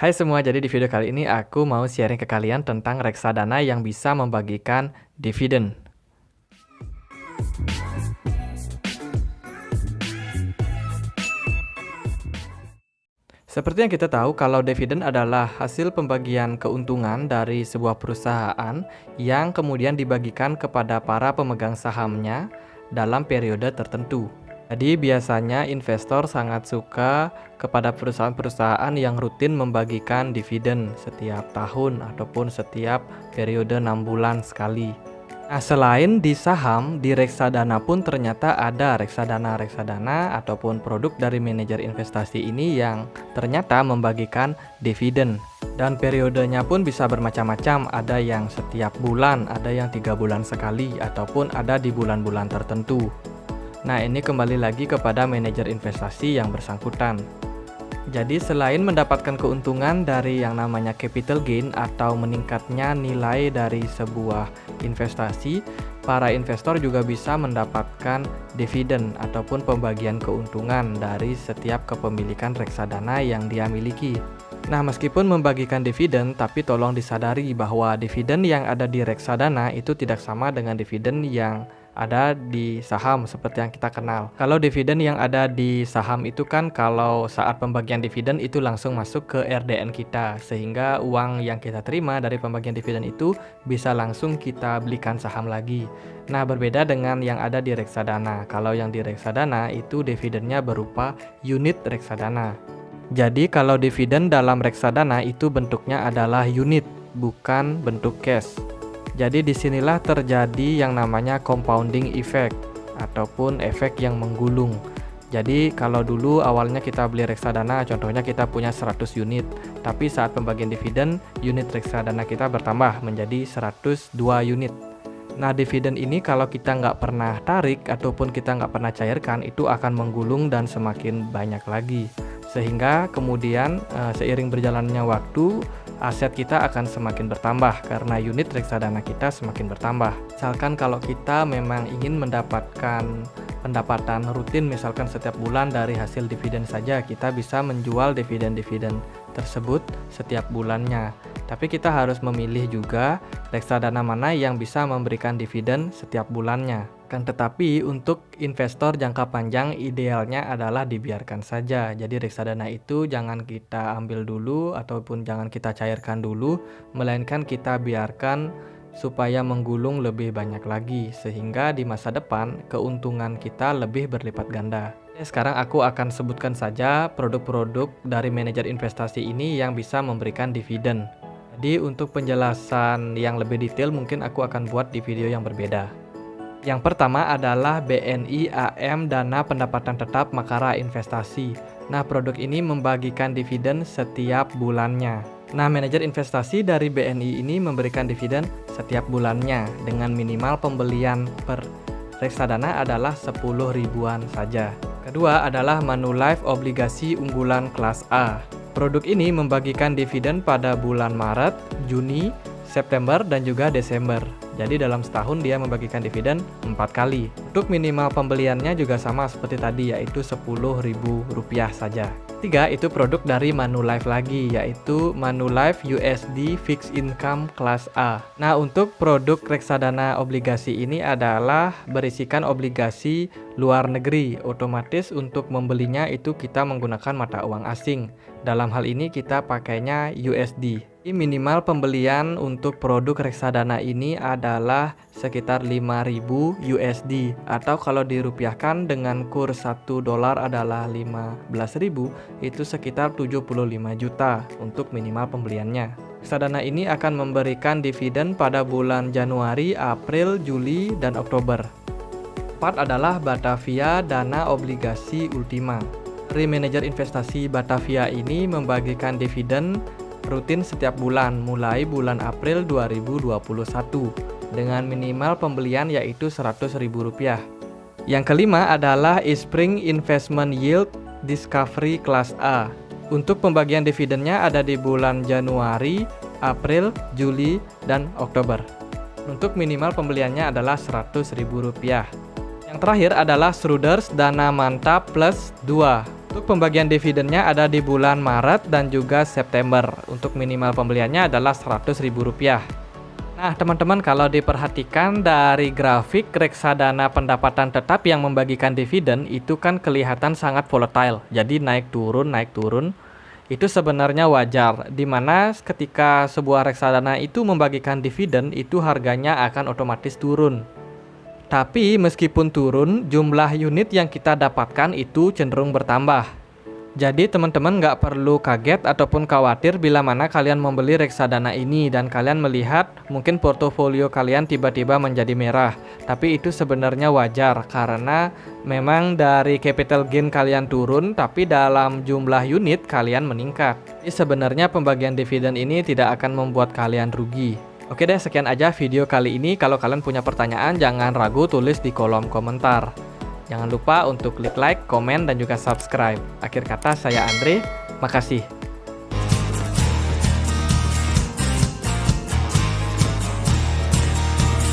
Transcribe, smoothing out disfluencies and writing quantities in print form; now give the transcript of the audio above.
Hai semua, jadi di video kali ini aku mau sharing ke kalian tentang reksadana yang bisa membagikan dividen. Seperti yang kita tahu, kalau dividen adalah hasil pembagian keuntungan dari sebuah perusahaan yang kemudian dibagikan kepada para pemegang sahamnya dalam periode tertentu. Jadi biasanya investor sangat suka kepada perusahaan-perusahaan yang rutin membagikan dividen setiap tahun ataupun setiap periode 6 bulan sekali. Nah, selain di saham, di reksadana pun ternyata ada reksadana ataupun produk dari manajer investasi ini yang ternyata membagikan dividen. Dan periodenya pun bisa bermacam-macam, ada yang setiap bulan, ada yang 3 bulan sekali, ataupun ada di bulan-bulan tertentu. Nah, ini kembali lagi kepada manajer investasi yang bersangkutan. Jadi selain mendapatkan keuntungan dari yang namanya capital gain atau meningkatnya nilai dari sebuah investasi, para investor juga bisa mendapatkan dividen ataupun pembagian keuntungan dari setiap kepemilikan reksadana yang dia miliki. Nah, meskipun membagikan dividen, tapi tolong disadari bahwa dividen yang ada di reksadana itu tidak sama dengan dividen yang ada di saham seperti yang kita kenal. Kalau dividen yang ada di saham itu kan kalau saat pembagian dividen itu langsung masuk ke RDN kita, sehingga uang yang kita terima dari pembagian dividen itu bisa langsung kita belikan saham lagi. Nah, berbeda dengan yang ada di reksadana. Kalau yang di reksadana itu dividennya berupa unit reksadana. Jadi kalau dividen dalam reksadana itu bentuknya adalah unit, bukan bentuk cash. Jadi disinilah terjadi yang namanya compounding effect ataupun efek yang menggulung. Jadi kalau dulu awalnya kita beli reksadana, contohnya kita punya 100 unit, tapi saat pembagian dividen, unit reksadana kita bertambah menjadi 102 unit. Nah, dividen ini kalau kita nggak pernah tarik ataupun kita nggak pernah cairkan, itu akan menggulung dan semakin banyak lagi. Sehingga kemudian seiring berjalannya waktu, aset kita akan semakin bertambah karena unit reksadana kita semakin bertambah. Misalkan kalau kita memang ingin mendapatkan pendapatan rutin misalkan setiap bulan dari hasil dividen saja, kita bisa menjual dividen-dividen tersebut setiap bulannya. Tapi kita harus memilih juga reksadana mana yang bisa memberikan dividen setiap bulannya. Kan tetapi untuk investor jangka panjang idealnya adalah dibiarkan saja. Jadi reksadana itu jangan kita ambil dulu ataupun jangan kita cairkan dulu, melainkan kita biarkan supaya menggulung lebih banyak lagi sehingga di masa depan keuntungan kita lebih berlipat ganda. Sekarang aku akan sebutkan saja produk-produk dari manajer investasi ini yang bisa memberikan dividen. Jadi untuk penjelasan yang lebih detail mungkin aku akan buat di video yang berbeda. Yang pertama adalah BNI AM Dana Pendapatan Tetap Makara Investasi. Nah, produk ini membagikan dividen setiap bulannya. Nah, manajer investasi dari BNI ini memberikan dividen setiap bulannya dengan minimal pembelian per reksadana adalah 10 ribuan saja. Kedua adalah Manulife Obligasi Unggulan Kelas A. Produk ini membagikan dividen pada bulan Maret, Juni, September, dan juga Desember. Jadi dalam setahun dia membagikan dividen 4 kali. Untuk minimal pembeliannya juga sama seperti tadi, yaitu Rp10.000 saja. 3 itu produk dari Manulife lagi, yaitu Manulife USD Fixed Income Kelas A. Nah, untuk produk reksadana obligasi ini adalah berisikan obligasi luar negeri. Otomatis untuk membelinya itu kita menggunakan mata uang asing. Dalam hal ini kita pakainya USD. Minimal pembelian untuk produk reksadana ini adalah sekitar 5.000 USD atau kalau dirupiahkan dengan kurs 1 dolar adalah 15.000, itu sekitar 75 juta untuk minimal pembeliannya. Reksadana ini akan memberikan dividen pada bulan Januari, April, Juli, dan Oktober. 4 adalah Batavia Dana Obligasi Ultima. Dari manajer investasi Batavia ini membagikan dividen rutin setiap bulan mulai bulan April 2021 dengan minimal pembelian yaitu Rp100.000. Yang kelima adalah Spring Investment Yield Discovery Class A. Untuk pembagian dividennya ada di bulan Januari, April, Juli, dan Oktober. Untuk minimal pembeliannya adalah Rp100.000. Yang terakhir adalah Schroders Dana Mantap Plus 2. Untuk pembagian dividennya ada di bulan Maret dan juga September. Untuk minimal pembeliannya adalah Rp100.000. Nah, teman-teman, kalau diperhatikan dari grafik reksadana pendapatan tetap yang membagikan dividen itu kan kelihatan sangat volatile. Jadi naik turun, naik turun. Itu sebenarnya wajar, dimana ketika sebuah reksadana itu membagikan dividen, itu harganya akan otomatis turun. Tapi meskipun turun, jumlah unit yang kita dapatkan itu cenderung bertambah. Jadi teman-teman nggak perlu kaget ataupun khawatir bila mana kalian membeli reksadana ini dan kalian melihat mungkin portofolio kalian tiba-tiba menjadi merah. Tapi itu sebenarnya wajar karena memang dari capital gain kalian turun tapi dalam jumlah unit kalian meningkat. Jadi sebenarnya pembagian dividen ini tidak akan membuat kalian rugi. Oke deh, sekian aja video kali ini. Kalau kalian punya pertanyaan jangan ragu tulis di kolom komentar. Jangan lupa untuk klik like, komen, dan juga subscribe. Akhir kata saya Andre, makasih.